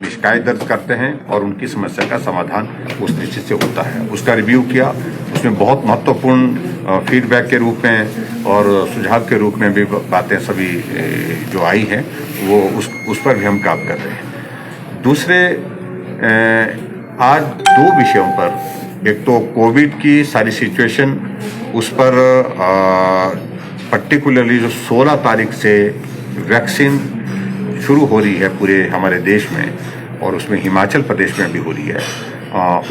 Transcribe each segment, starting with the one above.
शिकायत दर्ज करते हैं और उनकी समस्या का समाधान उस निश्चित से होता है। उसका रिव्यू किया, उसमें बहुत महत्वपूर्ण फीडबैक के रूप में और सुझाव के रूप में भी बातें सभी जो आई हैं वो उस पर भी हम काम कर रहे हैं। दूसरे आज दो विषयों पर, एक तो कोविड की सारी सिचुएशन, उस पर पर्टिकुलरली जो 16 तारीख से वैक्सीन शुरू हो रही है पूरे हमारे देश में और उसमें हिमाचल प्रदेश में भी हो रही है।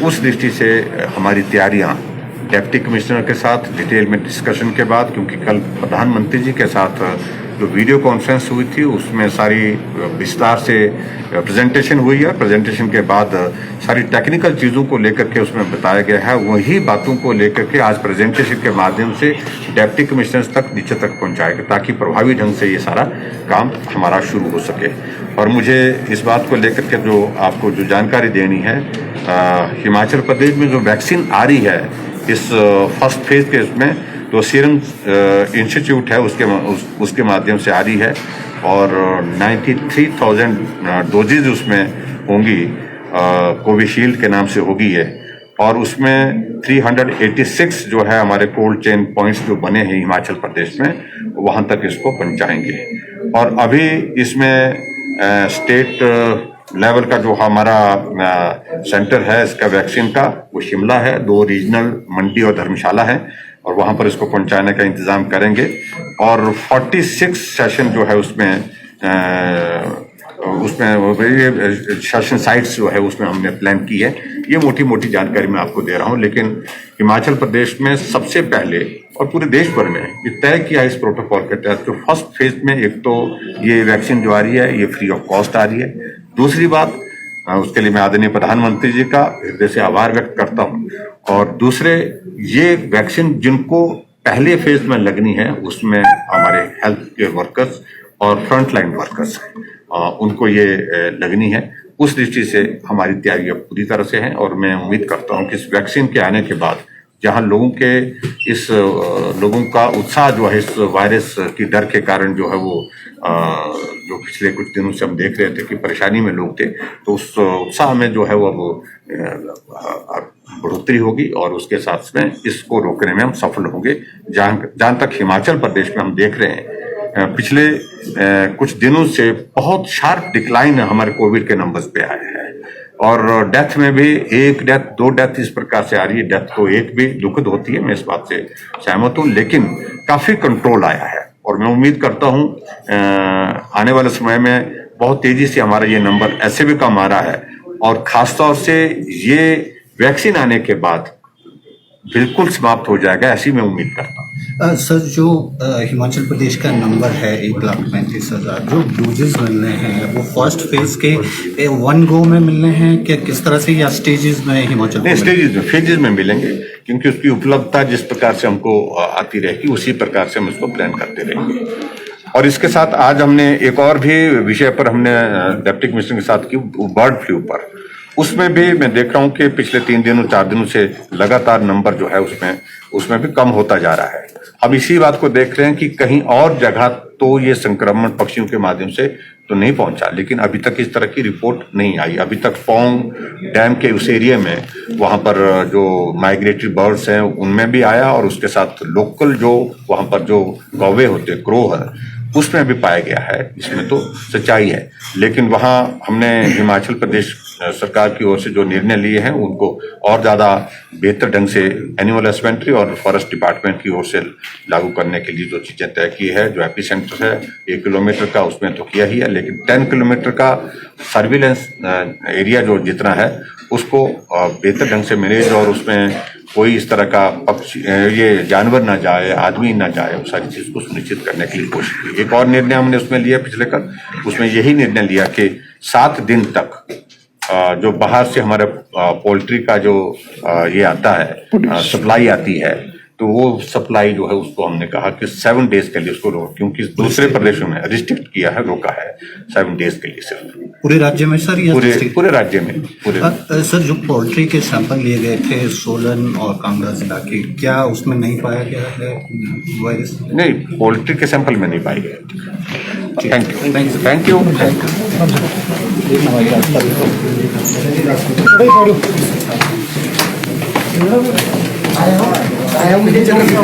उस दृष्टि से हमारी तैयारियां डिप्टी कमिश्नर के साथ डिटेल में डिस्कशन के बाद, क्योंकि कल प्रधानमंत्री जी के साथ जो वीडियो कॉन्फ्रेंस हुई थी उसमें सारी विस्तार से प्रेजेंटेशन हुई है। प्रेजेंटेशन के बाद सारी टेक्निकल चीज़ों को लेकर के उसमें बताया गया है, वही बातों को लेकर के आज प्रेजेंटेशन के माध्यम से डिप्टी कमिश्नर्स तक नीचे तक पहुंचाएगा ताकि प्रभावी ढंग से ये सारा काम हमारा शुरू हो सके। और मुझे इस बात को लेकर के जो आपको जो जानकारी देनी है, हिमाचल प्रदेश में जो वैक्सीन आ रही है इस फर्स्ट फेज के इसमें तो सीरम इंस्टीट्यूट है उसके माध्यम से आ रही है और 93,000 डोजेज उसमें होंगी, कोविशील्ड के नाम से होगी है। और उसमें 386 जो है हमारे कोल्ड चेन पॉइंट्स जो बने हैं हिमाचल प्रदेश में, वहाँ तक इसको पहुँचाएंगे। और अभी इसमें स्टेट लेवल का जो हमारा सेंटर है इसका वैक्सीन का, वो शिमला है, 2 रीजनल मंडी और धर्मशाला है और वहाँ पर इसको पहुँचाने का इंतज़ाम करेंगे। और 46 सेशन जो है उसमें सेशन साइट्स जो है उसमें हमने प्लान की है। ये मोटी मोटी जानकारी मैं आपको दे रहा हूँ, लेकिन हिमाचल प्रदेश में सबसे पहले और पूरे देश भर में ये तय किया इस प्रोटोकॉल के तहत जो फर्स्ट फेज में एक तो ये वैक्सीन जो आ रही है ये फ्री ऑफ कॉस्ट आ रही है। दूसरी बात, उसके लिए मैं आदरणीय प्रधानमंत्री जी का हृदय से आभार व्यक्त करता हूँ। और दूसरे, ये वैक्सीन जिनको पहले फेज में लगनी है उसमें हमारे हेल्थ केयर वर्कर्स और फ्रंट लाइन वर्कर्स हैं, उनको ये लगनी है। उस दृष्टि से हमारी तैयारियां पूरी तरह से हैं और मैं उम्मीद करता हूं कि इस वैक्सीन के आने के बाद जहां लोगों का उत्साह जो है इस वायरस की डर के कारण जो है वो जो पिछले कुछ दिनों से हम देख रहे थे कि परेशानी में लोग थे, तो उस उत्साह में जो है वो बढ़ोतरी होगी और उसके साथ में इसको रोकने में हम सफल होंगे। जहां तक हिमाचल प्रदेश में हम देख रहे हैं पिछले कुछ दिनों से बहुत शार्प डिक्लाइन हमारे कोविड के नंबर्स पे आए हैं और डेथ में भी 1 डेथ 2 डेथ इस प्रकार से आ रही है। डेथ तो एक भी दुखद होती है, मैं इस बात से सहमत हूँ, लेकिन काफी कंट्रोल आया है और मैं उम्मीद करता हूँ आने वाले समय में बहुत तेजी से हमारा ये नंबर ऐसे भी कम आ रहा है और खासतौर से ये वैक्सीन आने के बाद बिल्कुल समाप्त हो जाएगा, ऐसी मैं उम्मीद करता हूँ। सर, जो हिमाचल प्रदेश का नंबर है 1,35,000 जो डोजेस मिलने हैं वो फर्स्ट फेज के 1 गो में मिलने हैं क्या, किस तरह से, या स्टेजेस में हिमाचल? नहीं, स्टेजेस में, फेजेस में मिलेंगे, क्योंकि उसकी उपलब्धता जिस प्रकार से हमको आती रहेगी उसी प्रकार से हम उसको प्लान करते रहेंगे। और इसके साथ आज हमने एक और भी विषय पर हमने डिप्टी कमिश्नर के साथ की, बर्ड फ्लू पर। उसमें भी मैं देख रहा हूँ कि पिछले 3 दिनों 4 दिनों से लगातार नंबर जो है उसमें भी कम होता जा रहा है। हम इसी बात को देख रहे हैं कि कहीं और जगह तो ये संक्रमण पक्षियों के माध्यम से तो नहीं पहुंचा, लेकिन अभी तक इस तरह की रिपोर्ट नहीं आई। अभी तक पौंग डैम के उस एरिया में वहां पर जो माइग्रेटरी बर्ड्स हैं उनमें भी आया और उसके साथ लोकल जो वहां पर जो कौवे होते, क्रो है, उसमें भी पाया गया है। इसमें तो सच्चाई है, लेकिन वहां हमने हिमाचल प्रदेश सरकार की ओर से जो निर्णय लिए हैं उनको और ज्यादा बेहतर ढंग से एनिमल हस्बेंड्री और फॉरेस्ट डिपार्टमेंट की ओर से लागू करने के लिए जो चीजें तय की है। जो एपी सेंटर है 1 किलोमीटर का, उसमें तो किया ही है, लेकिन 10 किलोमीटर का सर्विलेंस एरिया जो जितना है उसको बेहतर ढंग से मैनेज और उसमें कोई इस तरह का पक्षी ये जानवर ना जाए, आदमी ना जाए, उस सारी चीज को सुनिश्चित करने के लिए कोशिश की। एक और निर्णय हमने उसमें लिया पिछले कल, उसमें यही निर्णय लिया कि 7 दिन तक जो बाहर से हमारे पोल्ट्री का जो ये आता है, सप्लाई आती है, तो वो सप्लाई जो है उसको हमने कहा कि 7 डेज के लिए उसको रोक, क्योंकि दूसरे प्रदेशों में रिस्ट्रिक्ट किया है, रोका है 7 डेज के लिए सिर्फ। पूरे राज्य में सर, या पूरे राज्य में? सर, जो पोल्ट्री के सैंपल लिए गए थे सोलन और कांगड़ा जिला के, क्या उसमें नहीं पाया गया है वायरस? नहीं, पोल्ट्री के सैंपल में नहीं पाए गए। Thank you thank you